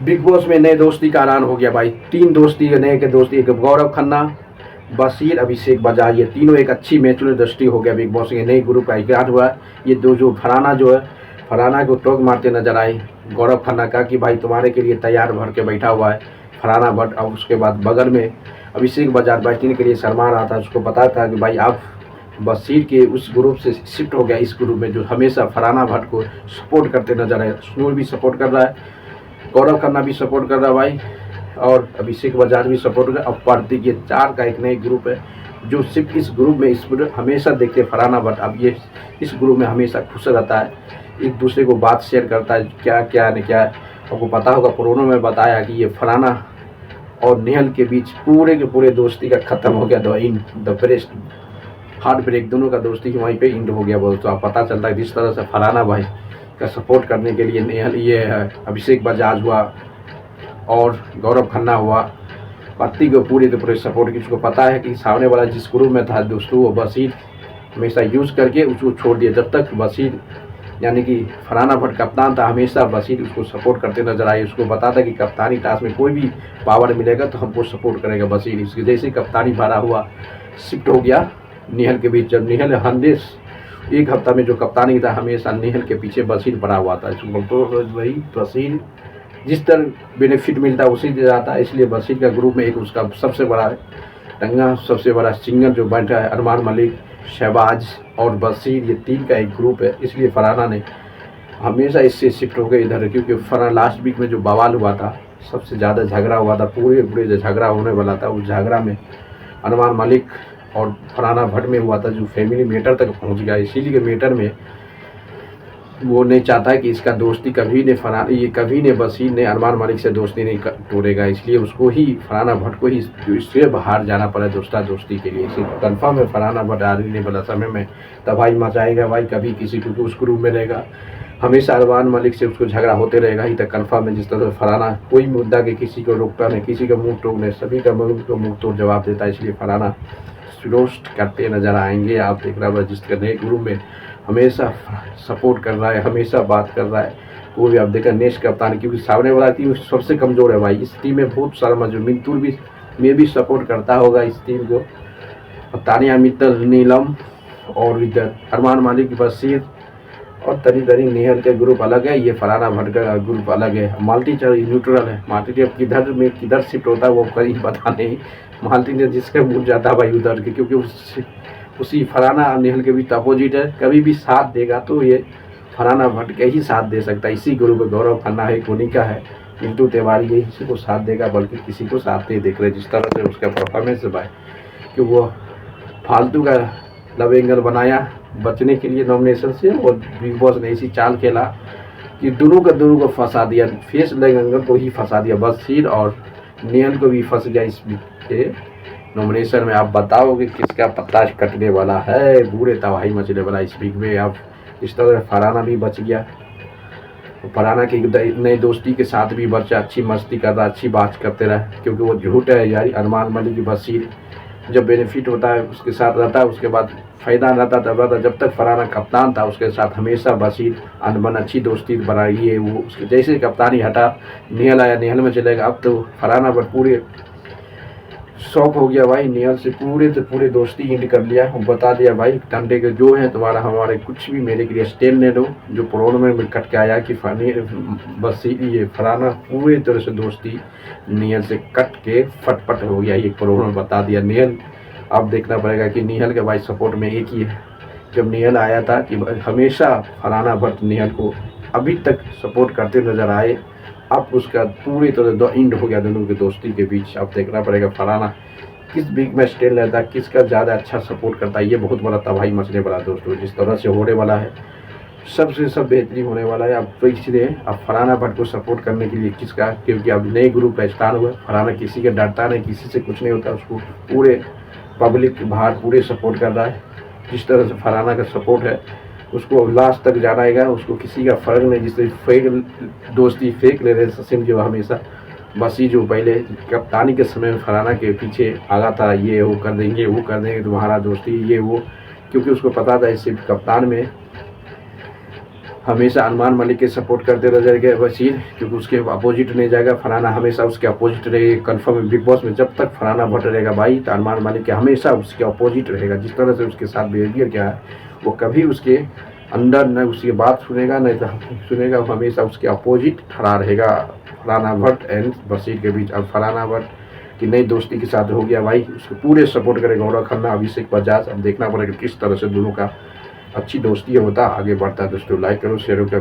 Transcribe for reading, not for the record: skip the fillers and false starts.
Big boss में नए दोस्ती का ऐलान हो गया भाई। 3 दोस्ती नए के दोस्ती, एक गौरव खन्ना, बशीर, अभिषेक बजाज, ये तीनों एक अच्छी मैचुरल दोस्ती हो गया। बिग बॉस के नए ग्रुप का ऐलान हुआ है। ये दो जो फरहाना जो है, फरहाना को टोक मारते नजर आए। गौरव खन्ना का कि भाई तुम्हारे के लिए तैयार भर के बैठा हुआ है फरहाना भट्ट। और उसके बाद बगल में अभिषेक बजाज बैठने के लिए शर्मा रहा था। उसको पता था कि भाई आप बशीर के उस ग्रुप से शिफ्ट हो गया इस ग्रुप में जो हमेशा फरहाना भट्ट को सपोर्ट करते नजर आए। सुनूर भी सपोर्ट कर रहा है, गौरव खन्ना भी सपोर्ट कर रहा है भाई, और अभिषेक बजाज भी सपोर्ट कर रहा है। अब प्रतीक, ये 4 का एक नए ग्रुप है जो सिर्फ इस ग्रुप में इस हमेशा देखते फरहाना भट्ट। अब ये इस ग्रुप में हमेशा खुश रहता है, एक दूसरे को बात शेयर करता है, क्या क्या नहीं क्या। आपको पता होगा पुरानों में बताया कि ये फरहाना और नेहल के बीच पूरे के पूरे दोस्ती का खत्म हो गया। द ब्रेस्ट हार्ट ब्रेक, दोनों का दोस्ती वहीं पे इंड हो गया दोस्तों। आप पता चलता है जिस तरह से फरहाना भाई का सपोर्ट करने के लिए नेहल ये है, अभिषेक बजाज हुआ और गौरव खन्ना हुआ, पत्ती को पूरे के पूरे सपोर्ट की। उसको पता है कि सामने वाला जिस ग्रुप में था दोस्तों, वो बशीर हमेशा यूज़ करके उसको छोड़ दिया। जब तक बशीर यानी कि फरहाना भट्ट कप्तान था, हमेशा बशीर उसको सपोर्ट करते नजर आए। उसको पता था कि कप्तानी टास्क में कोई भी पावर मिलेगा तो हमको सपोर्ट करेगा बशीर। इसके जैसे कप्तानी भरा हुआ शिफ्ट हो गया नेहल के बीच। जब नेहल 1 हफ्ता में जो कप्तानी था, हमेशा नेहल के पीछे बशीर पड़ा हुआ था। तो वही बशीर जिस तरह बेनिफिट मिलता है उसी दे जाता है। इसलिए बशीर का ग्रुप में एक उसका सबसे बड़ा टंगा, सबसे बड़ा सिंगर जो बैठा है, अरमान मलिक, शहबाज और बशीर, ये 3 का एक ग्रुप है। इसलिए फरहाना ने हमेशा इससे शिफ्ट हो गए इधर, क्योंकि फरहाना लास्ट वीक में जो बवाल हुआ था, सबसे ज़्यादा झगड़ा हुआ था, पूरे जो झगड़ा होने वाला था, उस झगड़ा में अरमान मलिक और फरहाना भट्ट में हुआ था, जो फैमिली मैटर तक पहुंच गया। इसीलिए मैटर में वो नहीं चाहता कि इसका दोस्ती कभी ने बशीर ने अरमान मलिक से दोस्ती नहीं तोड़ेगा। इसलिए उसको ही फरहाना भट्ट को ही इससे बाहर जाना पड़ा दोस्ती के लिए। इसी कन्फर्म है फरहाना भट्ट आने वाला समय में तबाही मचाएगा भाई। कभी किसी को उस ग्रुप में रहेगा, हमेशा अरमान मलिक से उसको झगड़ा होते रहेगा ही। तक कन्फर्म है जिस तरह से फरहाना कोई मुद्दा के किसी को रोकता नहीं, किसी का मुँह टोकने, सभी का मुँह तोड़ जवाब देता है। इसलिए फरहाना रोस्ट करते नजर आएंगे। आप देख रहे हो जिस नए ग्रुप में हमेशा सपोर्ट कर रहा है, हमेशा बात कर रहा है, वो भी आप देखा नेक्स्ट कप्तान, क्योंकि सामने वाला टीम सबसे कमज़ोर है भाई। इस टीम में बहुत सारा मजबूत, मिंतुर भी में भी सपोर्ट करता होगा इस टीम को। तानिया मित्तल, नीलम और इधर अरमान मलिक, बशीर और तरी नेहल के ग्रुप अलग है, ये फरहाना भट्ट का ग्रुप अलग है। माल्टी न्यूट्रल है। माल्टी अब किधर शिफ्ट होता है वो कहीं पता नहीं। माल्टी ने जिसका मुँह जाता है भाई उधर के, क्योंकि उसी फरहाना और नेहल के बीच अपोजिट है। कभी भी साथ देगा तो ये फरहाना भट्ट के ही साथ दे सकता है। इसी ग्रुप में गौरव खन्ना है, कोनिका है, मिंटू तिवारी, यही किसी को साथ देगा, बल्कि किसी को साथ नहीं देख रहे। जिस तरह से उसका परफॉर्मेंस है भाई, कि वो फालतू का लव एंगल बनाया बचने के लिए नॉमिनेशन से, और बिग बॉस ने ऐसी चाल खेला कि दोनों को फंसा दिया। फेस लव एंगल को ही फंसा दिया, बशीर और नेहल को भी फंस गया इस नॉमिनेशन में। आप बताओगे किसका पत्ता कटने वाला है, पूरे तबाही मचने वाला इस वीक में। अब इस तरह फरहाना भी बच गया, फरहाना की नई दोस्ती के साथ भी बच्चा अच्छी मस्ती कर रहा, अच्छी बात करते रहे, क्योंकि वो झूठ है यार। अरमान मलिक की बशीर जब बेनिफिट होता है उसके साथ रहता है, उसके बाद फ़ायदा रहता तब रहता। जब तक फरहाना कप्तान था उसके साथ हमेशा बशीर अनबन अच्छी दोस्ती बनाई है। वो उसके जैसे कप्तानी हटा, नेहल आया, नेहल में चलेगा। अब तो फरहाना पर पूरे शौक हो गया भाई, नेहल से पूरे दोस्ती इंड कर लिया। बता दिया भाई डंडे के जो है तुम्हारा हमारे कुछ भी मेरे के लिए स्टैंड ले लो। जो प्रोनो में कट के आया कि बस ये फरहाना पूरी तरह से दोस्ती नेहल से कट के फटफट हो गया, ये प्रोनो में बता दिया नेहल। अब देखना पड़ेगा कि नेहल के भाई सपोर्ट में एक ही है। जब नेहल आया था कि हमेशा फरहाना भट्ट नेहल को अभी तक सपोर्ट करते नजर आए, अब उसका पूरी तरह इंड हो गया दोनों की दोस्ती के बीच। अब देखना पड़ेगा फरहाना किस वीक में स्टैंड लेता है, किसका ज़्यादा अच्छा सपोर्ट करता है। ये बहुत बड़ा तबाही मचने वाला दोस्तों, जिस तरह से होने वाला है सबसे सब बेहतरीन होने वाला है। अब तो इसलिए अब फरहाना भट्ट को सपोर्ट करने के लिए किसका, क्योंकि अब नए ग्रुप का स्टार्ट हुआ। फरहाना किसी का डरता नहीं, किसी से कुछ नहीं होता, उसको पूरे पब्लिक बाहर पूरे सपोर्ट कर रहा है। जिस तरह से फरहाना का सपोर्ट है उसको लास्ट तक जानाएगा, उसको किसी का फ़र्क नहीं। जिससे फेक दोस्ती फेक ले रहे सचिन जो हमेशा बसी जो पहले कप्तानी के समय फरहाना के पीछे आगा था, ये वो कर देंगे तुम्हारा दोस्ती ये वो, क्योंकि उसको पता था सिर्फ कप्तान में हमेशा अरमान मलिक के सपोर्ट करते रह जाएगा वसीर, क्योंकि उसके अपोजिट नहीं जाएगा। फरहाना हमेशा उसके अपोजिट रहेगी कन्फर्म बिग बॉस में। जब तक फरहाना भट्ट रहेगा भाई तो अरमान मलिक के हमेशा उसके अपोजिट रहेगा। जिस तरह से उसके साथ बिहेवियर किया है, वो कभी उसके अंदर न उसकी बात सुनेगा नहीं तो सुनेगा, वो हमेशा उसके अपोजिट खड़ा रहेगा फरहाना भट्ट एंड वसीर के बीच। अब फरहाना भट्ट की नई दोस्ती के साथ हो गया भाई, उसको पूरे सपोर्ट करेगा गौरव खन्ना, अभिषेक बजाज। अब देखना पड़ेगा किस तरह से दोनों का अच्छी दोस्ती होता आगे बढ़ता है। दोस्तों लाइक करो, शेयर करो।